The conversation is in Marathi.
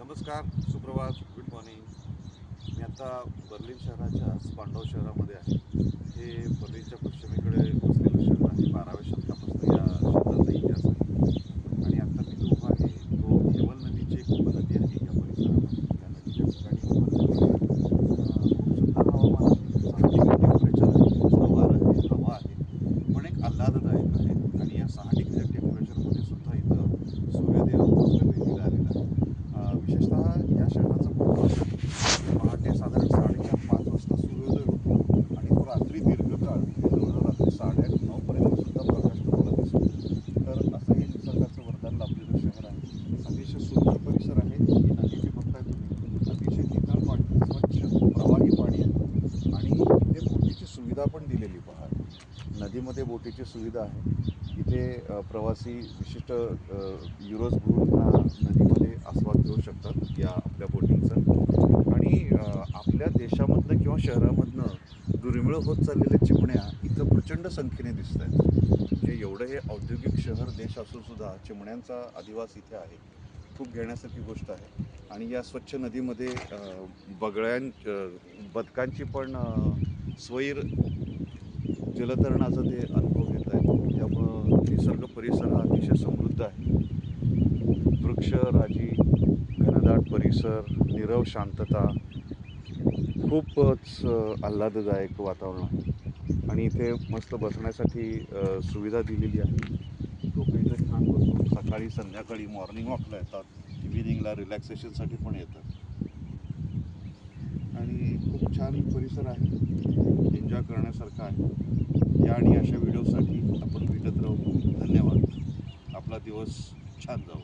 नमस्कार, सुप्रभात, गुड मॉर्निंग. मी आता बर्लिन शहराच्या स्पांडॉ शहरामध्ये आहे. हे बर्लिनच्या पश्चिमेकडे वसलेलं शहर आहे. 12व्या शतकापासून या शहराचा इतिहास आहे. आणि आता मी जो उभा आहे तो हेवल नदीची एक उपनदी आहे या परिसरामध्ये. त्या नदीच्या ठिकाणी खूप सुंदर हवामान आहे. 6 डिग्री टेम्परेचर आहे, मस्त वारं आहे, हवा आहे, पण एक आल्हाददायक आहे. आणि या 6 डिग्री टेम्परेचरमध्ये सुद्धा इथं सूर्यदेव आपल्या भेटीला आलेला आहे. विशेषतः या शहराचं महत्त्व पहाटे साधारण 4:30-5 वाजता सूर्योदय होतो आणि तो रात्री दीर्घकाळ म्हणजे जवळजवळ रात्री 8:30-9 पर्यंत सुद्धा प्रकाश तुम्हाला दिसतो. तर असं हे निसर्गाचं वरदान लाभलेलं शहर आहे. अतिशय सुंदर परिसर आहे. ही नदी जी बघताय तुम्ही, अतिशय नितळ पाणी, स्वच्छ प्रवाही पाणी आहे. आणि इथे बोटीची सुविधा पण दिलेली पहा. नदीमध्ये बोटीची सुविधा आहे. इथे प्रवासी विशिष्ट युरोज घेऊन नदीमध्ये आस्वाद घेऊ शकतात या आपल्या बोटिंगचा. आणि आपल्या देशामधनं किंवा शहरामधनं दुर्मिळ होत चाललेल्या चिमण्या इथं प्रचंड संख्येने दिसत आहेत. म्हणजे एवढं हे औद्योगिक शहर देश असून सुद्धा चिमण्यांचा अधिवास इथे आहे. खूप घेण्यासारखी गोष्ट आहे. आणि या स्वच्छ नदीमध्ये बदकांची पण स्वैर जलतरणाचा ते अनुभव घेत आहेत. त्यामुळं निसर्ग परिसर हा अतिशय समृद्ध आहे. वृक्षराजी, घनदाट परिसर, नीरव शांतता, खूपच आल्हाददायक वातावरण आहे. आणि इथे मस्त बसण्यासाठी सुविधा दिलेली आहे. लोक इथे छान बसून सकाळी संध्याकाळी मॉर्निंग वॉकला येतात, इव्हिनिंगला रिलॅक्सेशनसाठी पण येतात. आणि खूप छान परिसर आहे, एन्जॉय करण्यासारखा आहे. या आणि अशा व्हिडिओसाठी आपण भेटत राहू. धन्यवाद. आपला दिवस छान जाऊ.